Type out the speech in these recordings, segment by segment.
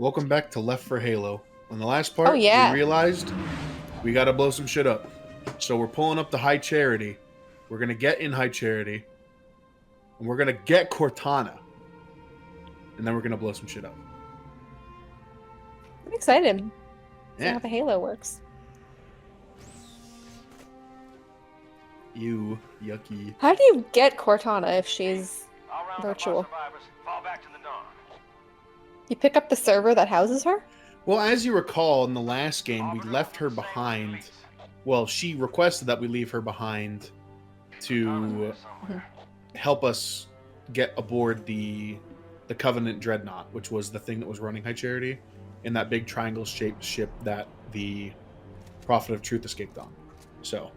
Welcome back to Left for Halo. On the last Oh, part, we yeah. realized we gotta blow some shit up. So we're pulling up the High Charity. We're gonna get in High Charity. And we're gonna get Cortana. And then we're gonna blow some shit up. I'm excited. See Yeah. how the Halo works. You yucky. How do you get Cortana if she's virtual? You pick up the server that houses her? Well, as you recall, in the last game, we left her behind. Well, she requested that we leave her behind to help us get aboard the Covenant Dreadnought, which was the thing that was running High Charity, in that big triangle-shaped ship that the Prophet of Truth escaped on. So,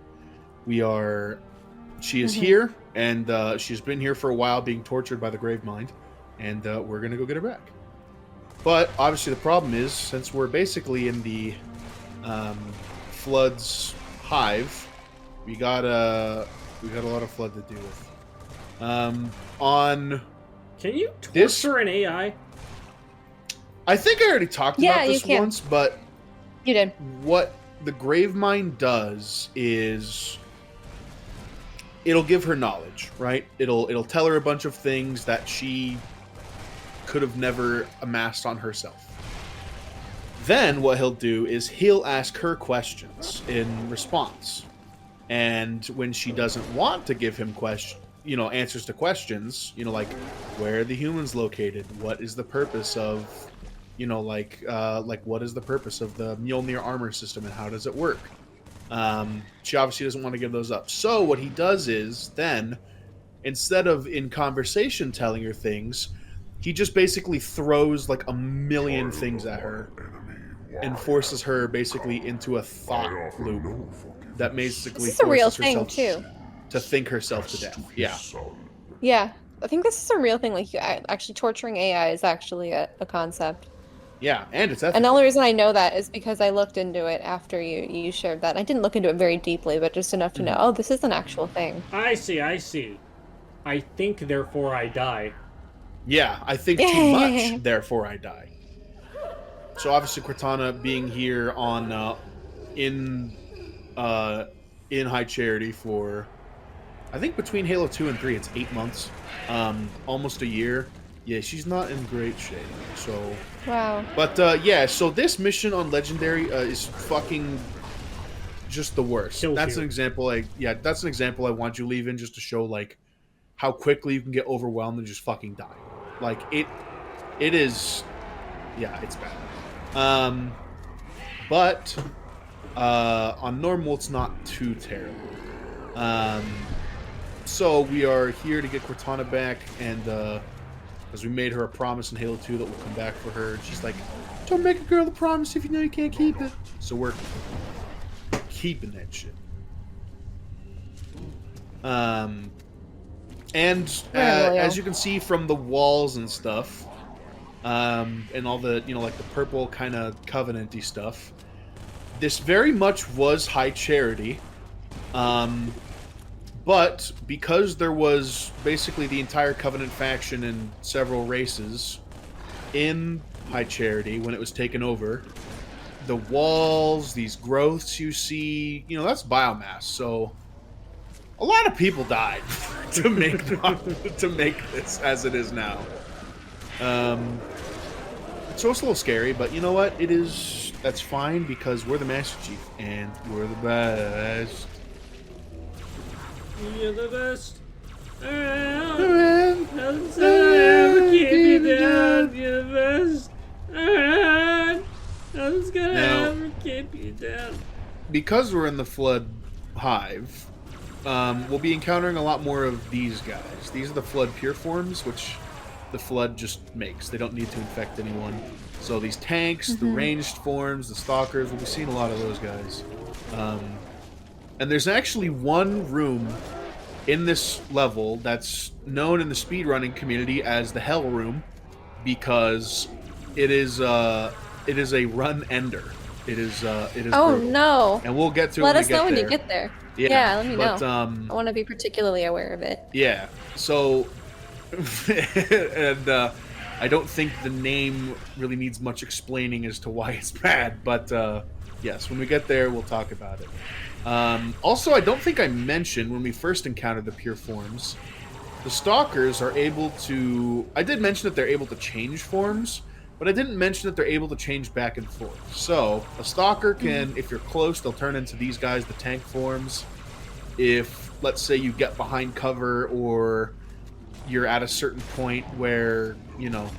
she is here, and she's been here for a while, being tortured by the Grave Mind, and we're gonna go get her back. But obviously, the problem is, since we're basically in the Flood's hive, we got a lot of Flood to deal with. Can you torture an AI? I think I already talked about this once, but you did. What the Gravemind does is it'll give her knowledge, right? It'll tell her a bunch of things that she could have never amassed on herself. Then what he'll do is he'll ask her questions in response. And when she doesn't want to give him answers to questions, like where are the humans located? What is the purpose of, what is the purpose of the Mjolnir armor system and how does it work? She obviously doesn't want to give those up. So what he does is then, instead of in conversation telling her things, he just basically throws like a million things at her and forces her basically into a thought loop that basically this is a real forces thing herself too. to think herself to death. Yeah. Yeah, I think this is a real thing. Like, actually torturing AI is actually a concept. Yeah, and it's ethical. And the only reason I know that is because I looked into it after you shared that. I didn't look into it very deeply, but just enough to know, oh, this is an actual thing. I see. I think, therefore I die. Yeah, I think too much, therefore I die. So obviously Cortana being here on in High Charity for, I think between Halo 2 and 3 it's 8 months, almost a year. Yeah, she's not in great shape. So wow. But yeah, so this mission on Legendary is fucking just the worst. That's an example. That's an example I want you to leave in just to show like how quickly you can get overwhelmed and just fucking die. Like it is, yeah, it's bad. But on normal, it's not too terrible. So we are here to get Cortana back, and because we made her a promise in Halo 2 that we'll come back for her. And she's like, don't make a girl a promise if you know you can't keep it. So we're keeping that shit. And as you can see from the walls and stuff, and all the, like the purple kind of Covenant-y stuff, this very much was High Charity. But because there was basically the entire Covenant faction and several races in High Charity when it was taken over, the walls, these growths you see, that's biomass. So a lot of people died to make this as it is now. So it's a little scary, but you know what? That's fine because we're the Master Chief and we're the best. You're the best. I'll keep you down. You're the best. I'm just gonna ever keep you down. Because we're in the Flood hive, we'll be encountering a lot more of these guys. These are the Flood pure forms, which the Flood just makes. They don't need to infect anyone. So these tanks, the ranged forms, the stalkers, we'll be seeing a lot of those guys. And there's actually one room in this level that's known in the speedrunning community as the Hell Room because it is a run ender. It is oh brutal. No! And we'll get to it. Let us know when you get there. Yeah, let me know. I want to be particularly aware of it. Yeah. So, and I don't think the name really needs much explaining as to why it's bad, but yes, when we get there, we'll talk about it. Also, I don't think I mentioned when we first encountered the pure forms, the stalkers are able to... I did mention that they're able to change forms, but I didn't mention that they're able to change back and forth. So, a stalker can, if you're close, they'll turn into these guys, the tank forms. If, let's say, you get behind cover or you're at a certain point where, you know,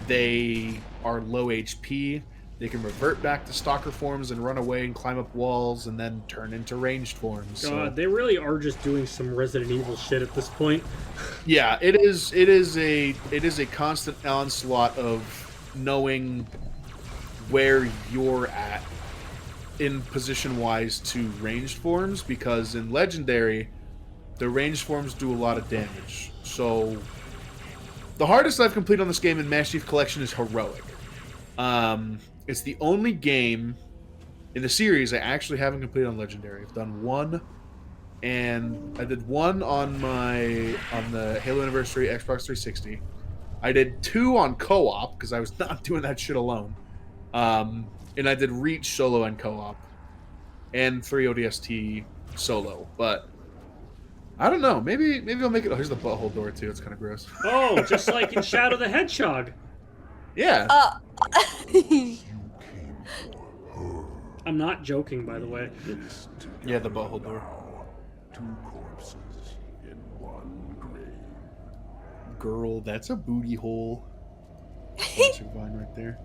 they are low HP, they can revert back to stalker forms and run away and climb up walls and then turn into ranged forms. God, they really are just doing some Resident Evil shit at this point. Yeah, it is a constant onslaught of knowing where you're at in position wise to ranged forms, because in Legendary the ranged forms do a lot of damage. So the hardest I've completed on this game in Master Chief Collection is Heroic. It's the only game in the series I actually haven't completed on Legendary. I've done one, and I did one on the Halo Anniversary Xbox 360. I did 2 on co-op because I was not doing that shit alone. And I did Reach solo and co-op, and 3 ODST solo. But I don't know. Maybe I'll make it. Oh, here's the butthole door too. It's kind of gross. Oh, just like in Shadow the Hedgehog. Yeah. I'm not joking, by the way. Yeah, the butthole door. 2 corpses in 1 grave. Girl, that's a booty hole. Classic vine right there.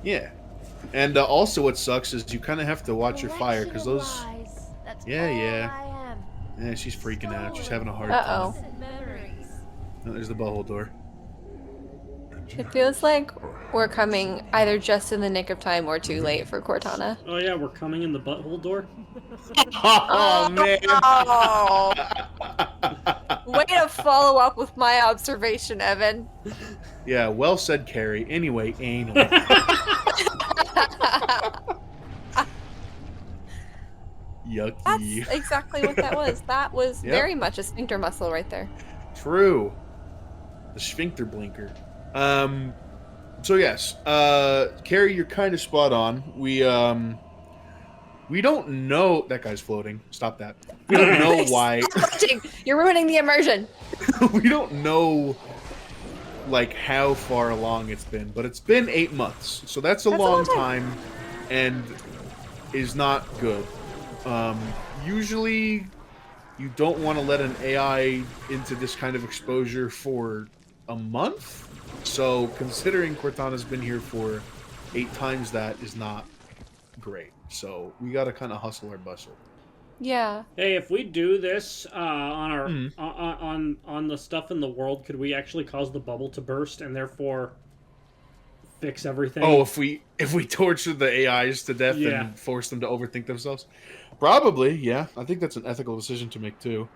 Yeah. And also what sucks is you kind of have to watch your fire, because those... Yeah. Yeah, she's freaking out. She's having a hard time. Oh, there's the butthole door. It feels like we're coming either just in the nick of time or too late for Cortana. Oh yeah, we're coming in the butthole door. Oh, man. Oh. Way to follow up with my observation, Evan. Yeah, well said, Carrie. Anyway, anal. Yucky. That's exactly what that was. That was Yep. very much a sphincter muscle right there. True. The sphincter blinker. So yes, Carrie, you're kind of spot on. We don't know that guy's floating. Stop that. We don't know why. You're ruining the immersion. We don't know, like, how far along it's been, but it's been 8 months, so that's a long time, and is not good. Usually, you don't want to let an AI into this kind of exposure for a month. So, considering Cortana's been here for 8 times, that is not great. So, we gotta kind of hustle or bustle. Yeah. Hey, if we do this on our on the stuff in the world, could we actually cause the bubble to burst and therefore fix everything? Oh, if we torture the AIs to death and force them to overthink themselves? Probably, yeah. I think that's an ethical decision to make, too.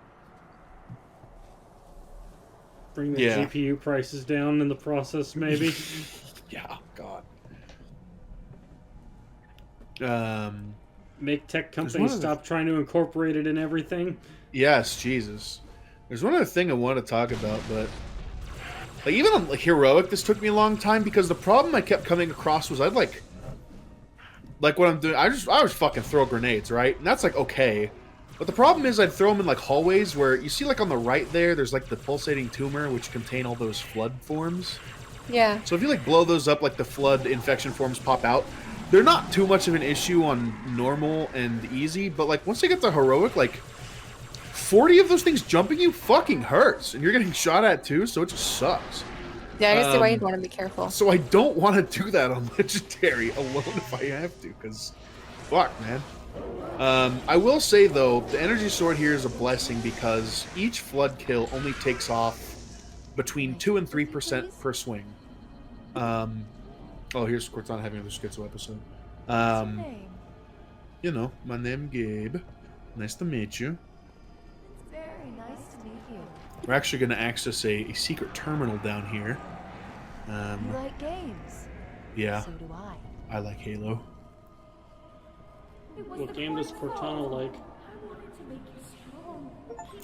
Bring the GPU prices down in the process, maybe. Yeah, God. Make tech companies stop trying to incorporate it in everything. Yes, Jesus. There's one other thing I want to talk about, but like even on like Heroic, this took me a long time because the problem I kept coming across was I'd like what I'm doing. I was fucking throw grenades, right? And that's like okay, but the problem is I'd throw them in like hallways where you see like on the right there's like the pulsating tumor which contain all those flood forms. Yeah. So if you like blow those up, like the flood infection forms pop out. They're not too much of an issue on normal and easy, but like once they get to Heroic, like 40 of those things jumping you fucking hurts, and you're getting shot at too, so it just sucks. Yeah, I guess why you'd want to be careful. So I don't want to do that on Legendary alone if I have to, because fuck, man. I will say though, the energy sword here is a blessing because each flood kill only takes off between 2 and 3% per swing. Oh, here's Cortana having another schizo episode. What's your name? You know, my name Gabe. Nice to meet you. It's very nice to meet you. We're actually going to access a secret terminal down here. You like games? Yeah, So do I. I like Halo. What game does Cortana like?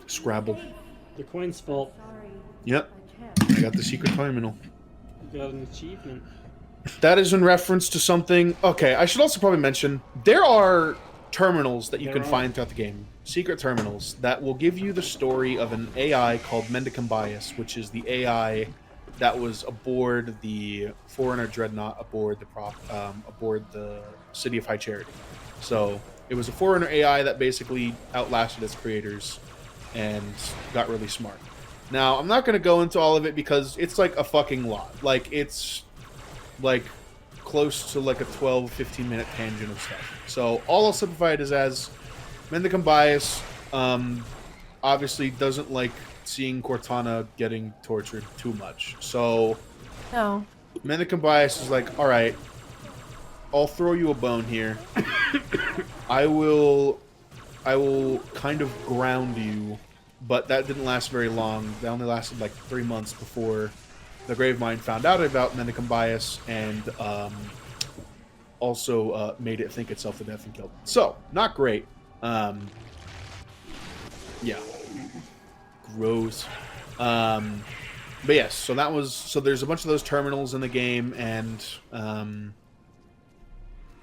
Scrabble. The coin's fault. Sorry. Yep. I I got the secret terminal. You got an achievement. That is in reference to something. Okay, I should also probably mention there are terminals that you can find throughout the game. Secret terminals that will give you the story of an AI called Mendicant Bias, which is the AI that was aboard the Foreigner Dreadnought aboard the City of High Charity. So it was a Foreigner AI that basically outlasted its creators and got really smart. Now, I'm not going to go into all of it because it's like a fucking lot. Like, it's like close to like a 12-15 minute tangent of stuff. So all I'll simplify it is as Mendicant Bias obviously doesn't like seeing Cortana getting tortured too much. So No. Mendicant Bias is like, alright, I'll throw you a bone here. I will kind of ground you, but that didn't last very long. That only lasted like 3 months before the Gravemind found out about Mendicant Bias and also made it think itself to death and killed it. So, not great. Yeah. Gross. But yes, so that was... So there's a bunch of those terminals in the game, and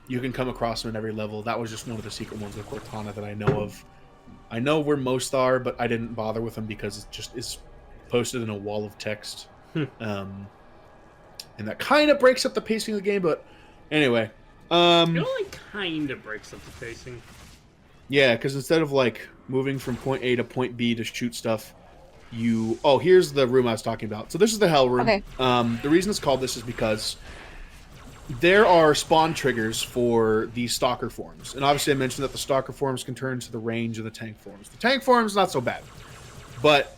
you can come across them at every level. That was just one of the secret ones with Cortana that I know of. I know where most are, but I didn't bother with them because it just is posted in a wall of text. And that kind of breaks up the pacing of the game, but anyway. It only kind of breaks up the pacing. Yeah, because instead of like moving from point A to point B to shoot stuff, you... Oh, here's the room I was talking about. So this is the Hell Room. Okay. The reason it's called this is because there are spawn triggers for the Stalker forms. And obviously I mentioned that the Stalker forms can turn to the range of the Tank forms. The Tank forms, not so bad. But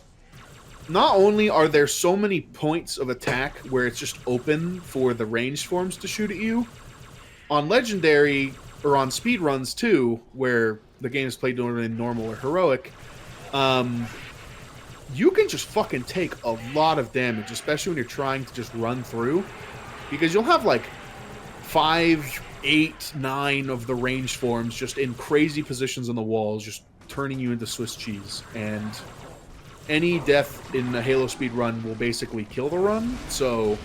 not only are there so many points of attack where it's just open for the ranged forms to shoot at you, on Legendary, or on speedruns too, where the game is played normally in normal or heroic, you can just fucking take a lot of damage, especially when you're trying to just run through, because you'll have like 5, 8, 9 of the ranged forms just in crazy positions on the walls, just turning you into Swiss cheese, and any death in a Halo speed run will basically kill the run. So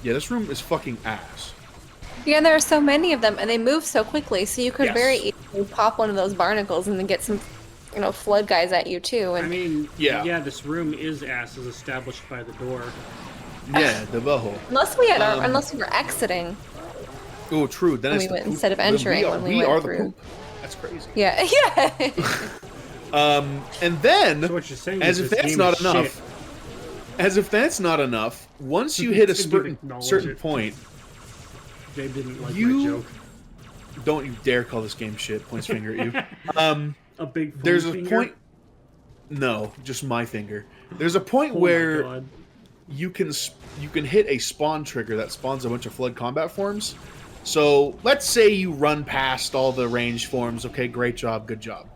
yeah, this room is fucking ass. Yeah, there are so many of them, and they move so quickly, so you could Yes. very easily pop one of those barnacles and then get some, flood guys at you too. And I mean, Yeah. this room is ass as established by the door. Yeah, the butthole. unless we were exiting. Oh, true. Then When it's we the went poop. instead of Then entering when we we went are through. the poop. That's crazy. Yeah, yeah. And then, So what you're saying as is if this that's game not is enough, shit. as if that's not enough, once you hit a Didn't acknowledge certain it. point, They didn't like my you joke. don't you dare call this game shit. Points finger at you. A big phone There's a finger? point. No, just my finger. There's a point Oh my where God. you can hit a spawn trigger that spawns a bunch of flood combat forms. So let's say you run past all the ranged forms. Okay, great job, good job.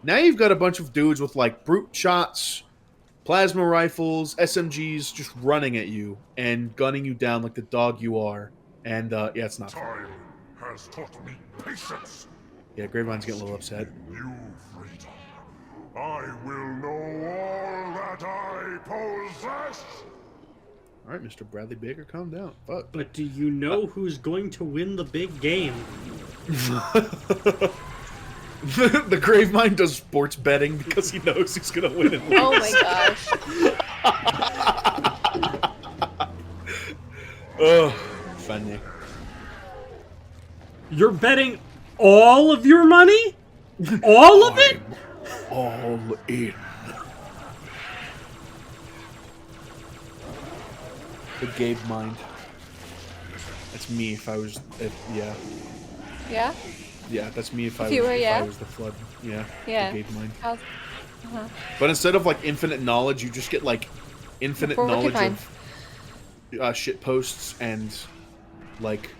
Now you've got a bunch of dudes with like brute shots, plasma rifles, SMGs just running at you and gunning you down like the dog you are. And yeah, it's not fun. Time has taught me patience. Yeah, Gravemind's getting a little upset. You freedom. I will know all that I possess. All right, Mr. Bradley Baker, calm down. Fuck. But do you know who's going to win the big game? The Gravemind does sports betting because he knows he's gonna win and lose. Oh my gosh. Oh, funny. You're betting all of your money? All of it? All in. The Gabe mind. That's me if I was. Yeah. Yeah? Yeah, that's me if I you was. were, If yeah? I was the flood. Yeah. Yeah. The Gabe mind. How's... But instead of like infinite knowledge, you just get like infinite knowledge of shit posts and like,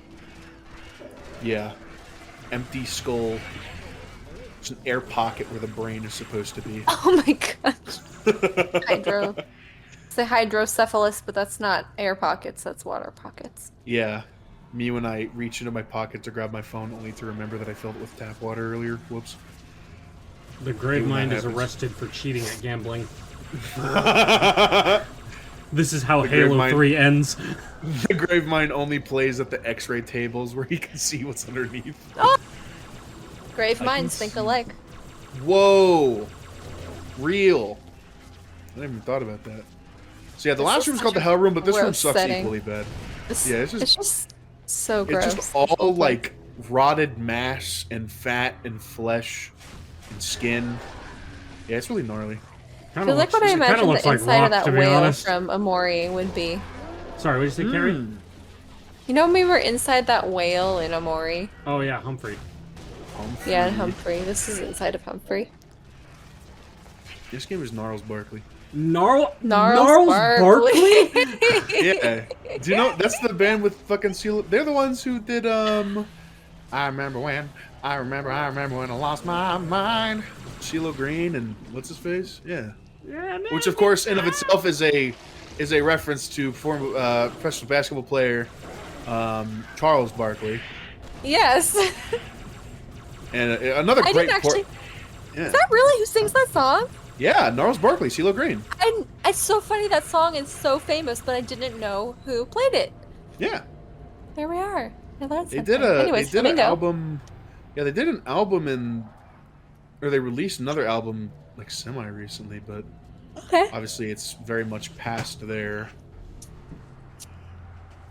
yeah, empty skull. It's an air pocket where the brain is supposed to be. Oh my gosh. Hydro. Say hydrocephalus, but that's not air pockets, that's water pockets. Yeah. Me when I reach into my pocket to grab my phone only to remember that I filled it with tap water earlier. Whoops. The Gravemind is happens. arrested for cheating at gambling. This is how The Halo Gravemind- 3 ends. The Gravemind only plays at the X-ray tables where he can see what's underneath. Grave I minds can think see- alike. Whoa! Real. I never even thought about that. So yeah, the This last is room's such called the a Hell Room, but this room gross sucks setting. equally bad. This, Yeah, it's it's just- just so gross. It's just all like rotted mass and fat and flesh and skin. Yeah, it's really gnarly. Feels like what I imagine the inside rock, of that to be whale honest. from Amori would be. Sorry, what did you say, Carrie? You know when we were inside that whale in Amori? Oh yeah, Humphrey. Humphrey. Yeah, in Humphrey. This is inside of Humphrey. This game is Gnarls Barkley. Gnarls Barkley? Yeah. Do you know that's the band with fucking CeeLo? They're the ones who did I remember when I lost my mind. CeeLo Green and what's his face? Yeah. Which of course in of itself is a reference to former professional basketball player Charles Barkley. Yes. And another I great didn't actually. Yeah. Is that really who sings that song? Yeah, Gnarls Barkley, CeeLo Green. It's so funny that song is so famous, but I didn't know who played it. Yeah. There we are. I learned They something. did Anyways, an flamingo. album. Yeah, they did an album or they released another album like semi recently, but Okay. obviously it's very much past the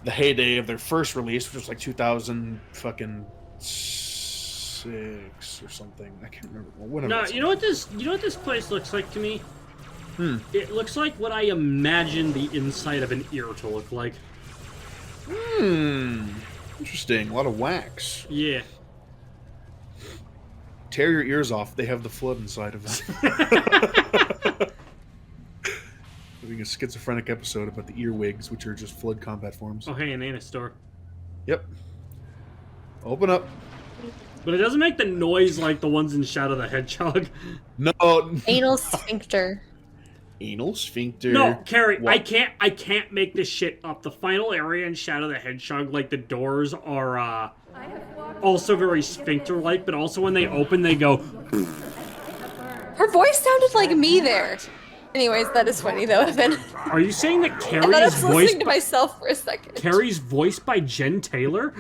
heyday of their first release, which was like 2006 or something. I can't remember. Whatever. No, that's you know what this place looks like to me? It looks like what I imagine the inside of an ear to look like. Interesting. A lot of wax. Yeah. Tear your ears off. They have the flood inside of them. Having a schizophrenic episode about the earwigs, which are just flood combat forms. Oh, hey, an anus store. Yep. Open up. But it doesn't make the noise like the ones in Shadow the Hedgehog. No. Anal sphincter. Anal sphincter. No, Carrie, What? I can't make this shit up. The final area in Shadow the Hedgehog, like the doors are also very sphincter-like, but also when they open, they go. Her voice sounded like me there. Anyways, that is funny though, Evan. Are you saying that I thought I Carrie's was voice? listening to myself for a second. Carrie's voiced by Jen Taylor?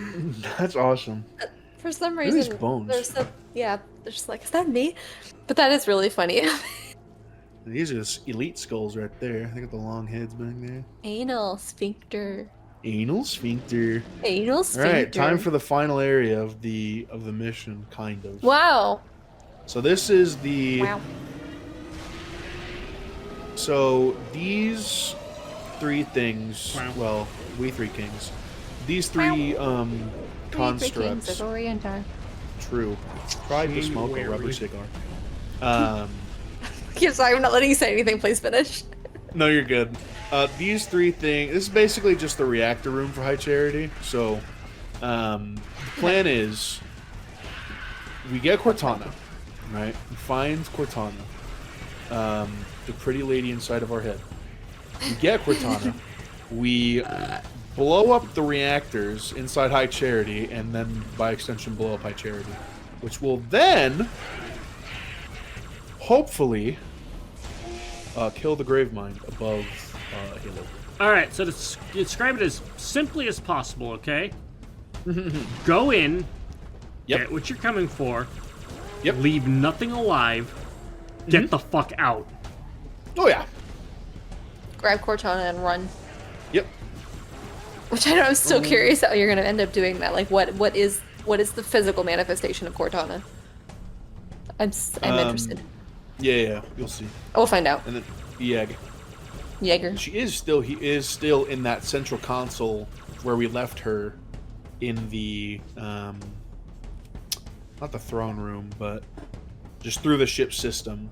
That's awesome. For some at these reason, bones. there's they're just like, is that me? But that is really funny. These are just elite skulls right there. They got the long heads back there. Anal sphincter. Anal sphincter. Anal All sphincter. right, time for the final area of the mission, kind of. Wow. So this is the. Wow. So these three things. Wow. Well, we three kings. These three constructs. True. Tried to smoke a rubber cigar. Yeah, sorry, I'm not letting you say anything. Please finish. No, you're good. These three things. This is basically just the reactor room for High Charity. So, the plan is we get Cortana, right? We find Cortana, the pretty lady inside of our head. We get Cortana. We blow up the reactors inside High Charity, and then by extension blow up High Charity, which will then hopefully kill the Gravemind above Halo. Alright, so to describe it as simply as possible, okay? Go in, Yep. get what you're coming for, Yep. leave nothing alive, get the fuck out. Oh yeah. Grab Cortana and run. Yep. Which I know, I'm still curious how you're gonna end up doing that. Like, what is the physical manifestation of Cortana? I'm interested. Yeah, you'll see. We'll find out. And then Yeg. Jaeger. He is still in that central console where we left her in the not the throne room, but just through the ship system.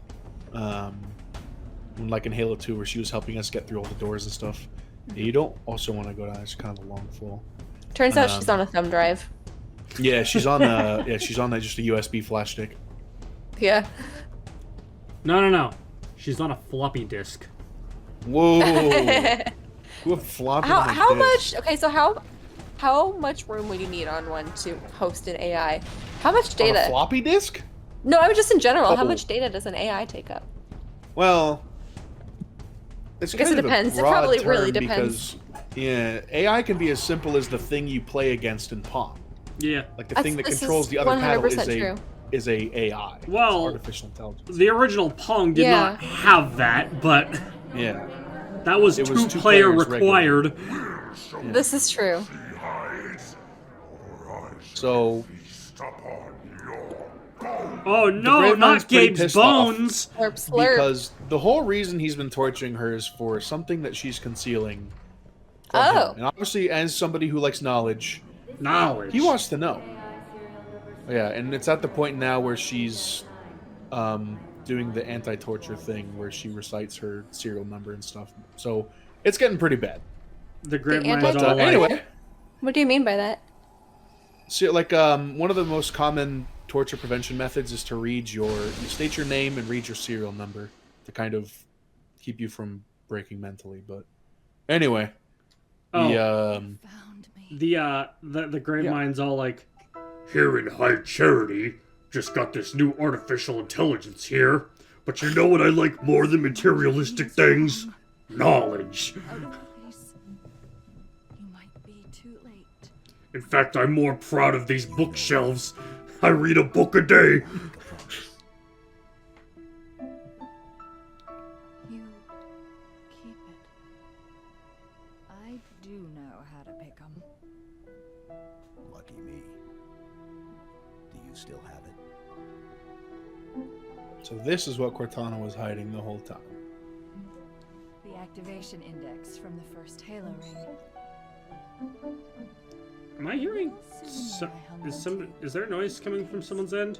Like in Halo 2 where she was helping us get through all the doors and stuff. Yeah, you don't also want to go down, it's kind of a long fall. Turns out she's on a thumb drive. Yeah, she's on just a USB flash stick. Yeah. No. She's on a floppy disk. Whoa. Who have floppy on How this? much? Okay, so how much room would you need on one to host an AI? How much On a data? floppy disk? No, I mean just in general. How Oh. much data does an AI take up? Well, It's I guess kind it of a depends. It broad probably term really depends. Because, yeah, AI can be as simple as the thing you play against in Pong. Yeah. Like the thing that This controls is the other paddle 100% true. is a AI. Well, it's artificial intelligence. The original Pong did Yeah. not have that, but Yeah. that was It was two two player players required. This is true. So Feast upon your Oh no, Grave Mind's not pretty Gabe's pissed off. bones! Slurp, slurp. because the whole reason he's been torturing her is for something that she's concealing from him. Oh. And obviously, as somebody who likes knowledge, Knowledge. he wants to know. Yeah, and it's at the point now where she's doing the anti-torture thing where she recites her serial number and stuff. So it's getting pretty bad. The Grave The Mind's anti- all like, Anyway, What do you mean by that? so like one of the most common torture prevention methods is to you state your name and read your serial number to kind of keep you from breaking mentally. But anyway, Found me. the Grave Yeah. Mind's all like, here in High Charity, just got this new artificial intelligence here, but you know what I like more than materialistic things? Knowledge. Out of place. You might be too late. In fact, I'm more proud of these bookshelves. I read a book a day. You keep it. I do know how to pick 'em. Lucky me. Do you still have it? so this is what Cortana was hiding the whole time. The activation index from the first Halo ring. Am I hearing? Soon I hung on Is there noise coming from someone's end?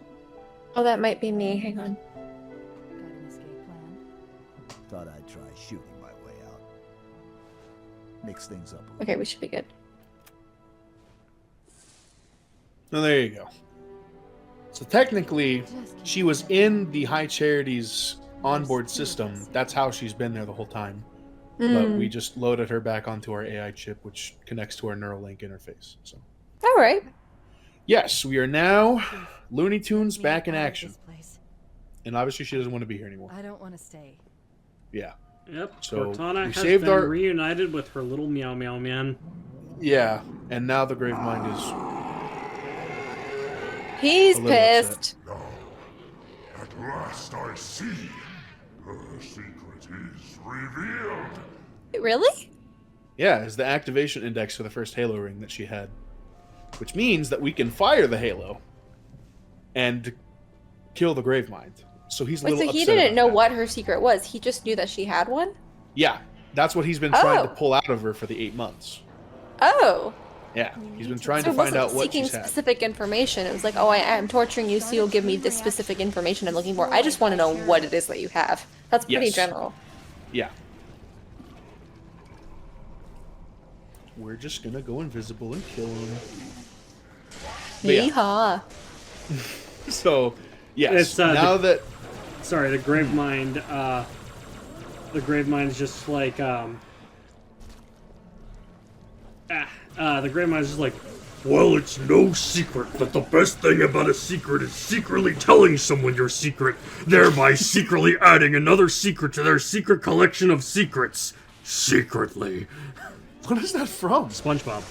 Oh, that might be me. Hang on. Got an escape plan? Thought I'd try shooting my way out. Mix things up a little. Okay, we should be good. So there you go. So technically, she was in the High Charity's onboard system. That's how she's been there the whole time. But we just loaded her back onto our AI chip, which connects to our Neuralink interface. So All right. yes, we are now Looney Tunes Get me back in out of action. this place. And obviously, she doesn't want to be here anymore. I don't want to stay. Yeah, Yep. So, Cortana we has saved been our- reunited with her little meow meow man. yeah. And now the Grave Mind is He's A little upset. pissed. now. At last I see. Her secret is revealed. Really? yeah is the activation index for the first Halo ring that she had, which means that we can fire the Halo and kill the Grave Mind. So he's a Wait, little so he upset didn't about know that. what her secret was. He just knew that she had one? Yeah, that's what he's been trying to Oh. pull out of her for the 8 months. Oh. Yeah, he's been trying So to it find wasn't out what seeking she's had. specific information. It was like, oh, I am torturing you, so you'll give me this specific information I'm looking for. I just want to know what it is that you have. That's pretty Yes. general. Yeah. We're just gonna go invisible and kill him. But yeah. Yeehaw. So, yes, It's, now that... Sorry, the Grave Mind. The Grave Mind's just like the Grave Mind's just like. Well, it's no secret that the best thing about a secret is secretly telling someone your secret, thereby secretly adding another secret to their secret collection of secrets. Secretly. What is that from? SpongeBob.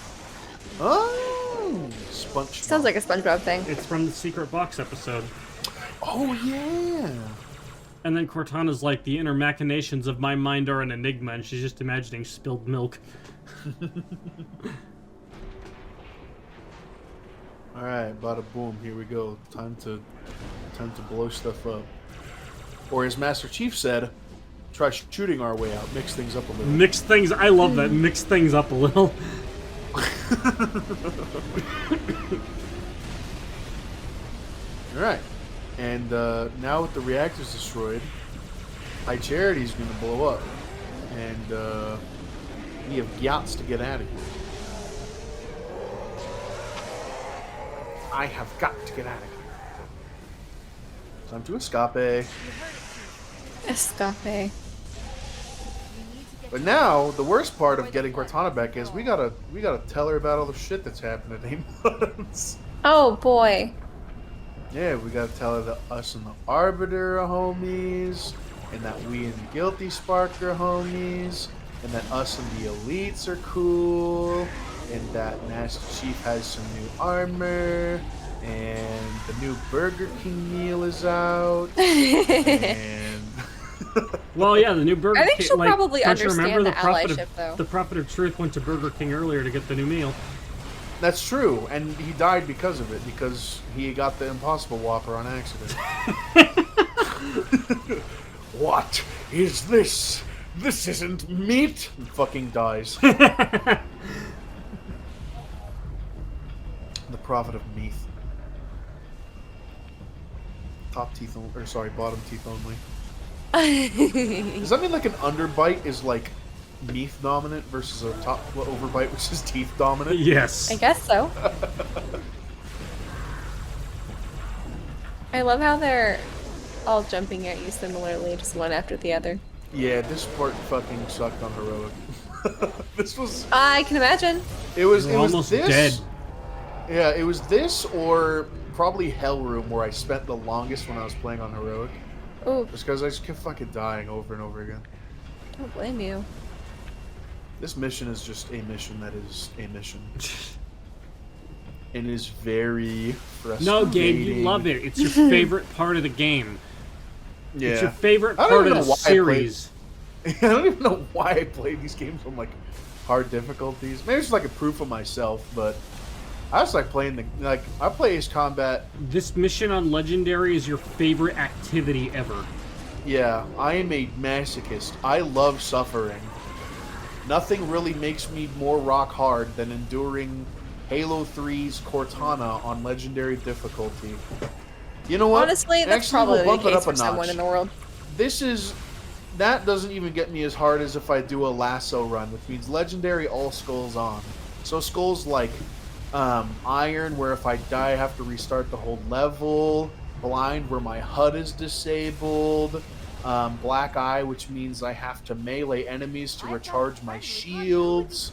Oh, SpongeBob. Sounds like a SpongeBob thing. It's from the Secret Box episode. Oh, yeah. And then Cortana's like, the inner machinations of my mind are an enigma, and she's just imagining spilled milk. All right, bada boom, here we go. Time to blow stuff up. Or as Master Chief said, try shooting our way out, mix things up a little. Mix things, I love that, mix things up a little. All right, and now with the reactors destroyed, High Charity's going to blow up, and we have yachts to get out of here. I have got to get out of here. Time to escape. Escape. But now the worst part of getting Cortana back is we gotta tell her about all the shit that's happened at 8 months. Oh, boy. Yeah, we gotta tell her that us and the Arbiter are homies. and that we and the Guilty Spark are homies, and that us and the Elites are cool, and that Master Chief has some new armor, and the new Burger King meal is out, and... Well, yeah, the new Burger King. I think she'll probably don't you understand remember the Prophet allyship, though. The Prophet of Truth went to Burger King earlier to get the new meal. That's true, and he died because of it, because he got the Impossible Whopper on accident. What is this? This isn't meat! He fucking dies. The Prophet of Meath. Top teeth only, or sorry, bottom teeth only. Does that mean like an underbite is like Meath dominant versus a top overbite which is teeth dominant? Yes. I guess so. I love how they're all jumping at you similarly, just one after the other. Yeah, this part fucking sucked on heroic. This was. I can imagine. It was. You're It was almost this. dead. Yeah, it was this or probably Hell Room where I spent the longest when I was playing on heroic. Oh, Just because I just kept fucking dying over and over again. don't blame you. This mission is just a mission that is a mission. And is very frustrating. No, Gabe, you love it. It's your favorite part of the game. Yeah. It's your favorite I don't part even of the know why I played- series. I don't even know why I played these games on like hard difficulties. Maybe it's just like a proof of myself, but I just like playing I play Ace Combat. This mission on Legendary is your favorite activity ever. Yeah, I am a masochist. I love suffering. Nothing really makes me more rock hard than enduring Halo 3's Cortana on Legendary difficulty. You know what? Honestly, that's Actually, probably we'll bump the it case up for a someone notch. in the world. That doesn't even get me as hard as if I do a lasso run, which means Legendary all skulls on. So skulls like Iron, where if I die I have to restart the whole level. Blind, where my HUD is disabled. Black Eye, which means I have to melee enemies to recharge my shields.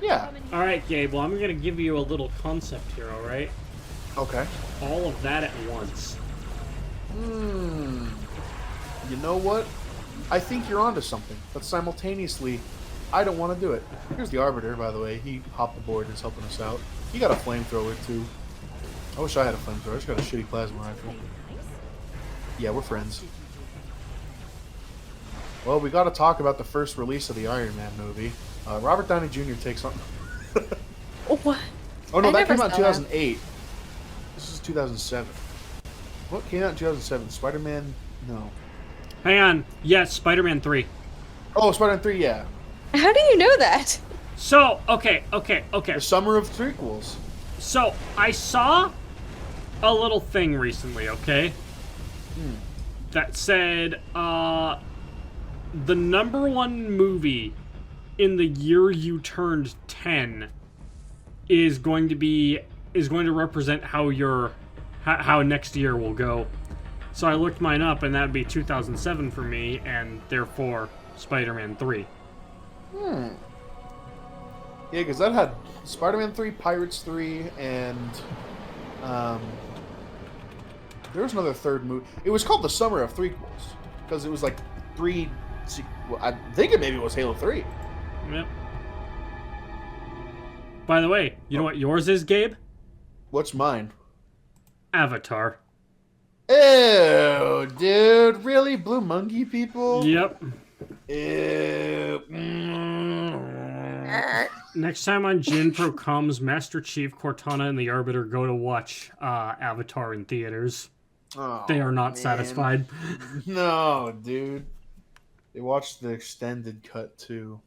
Yeah. Alright, Gabe, well, I'm going to give you a little concept here, alright? Okay. All of that at once. You know what? I think you're onto something, but simultaneously, I don't want to do it. Here's the Arbiter, by the way. He hopped aboard and is helping us out. He got a flamethrower, too. I wish I had a flamethrower. I just got a shitty plasma rifle. Yeah, we're friends. Well, we got to talk about the first release of the Iron Man movie. Robert Downey Jr. takes on... Oh, what? Oh, no, I that never came out in saw that. 2008. This is 2007. What came out in 2007? Spider-Man? No. Hang on. Yes, Spider-Man 3. Oh, Spider-Man 3, yeah. How do you know that? So, okay. The summer of prequels. So, I saw a little thing recently, okay? That said, the #1 movie in the year you turned 10 is going to represent how next year will go. So I looked mine up, and that'd be 2007 for me, and therefore Spider-Man 3. Yeah, because that had Spider-Man 3, Pirates 3, and there was another third movie. It was called the Summer of Threequels because it was like three. I think maybe it was Halo 3. Yep. By the way, you know what yours is, Gabe? What's mine? Avatar. Ew, dude, really? Blue monkey people? Yep. Ew. Next time on Jinpro comes, Master Chief, Cortana, and the Arbiter go to watch Avatar in theaters. Oh, They are not man. satisfied. No, dude. They watched the extended cut too.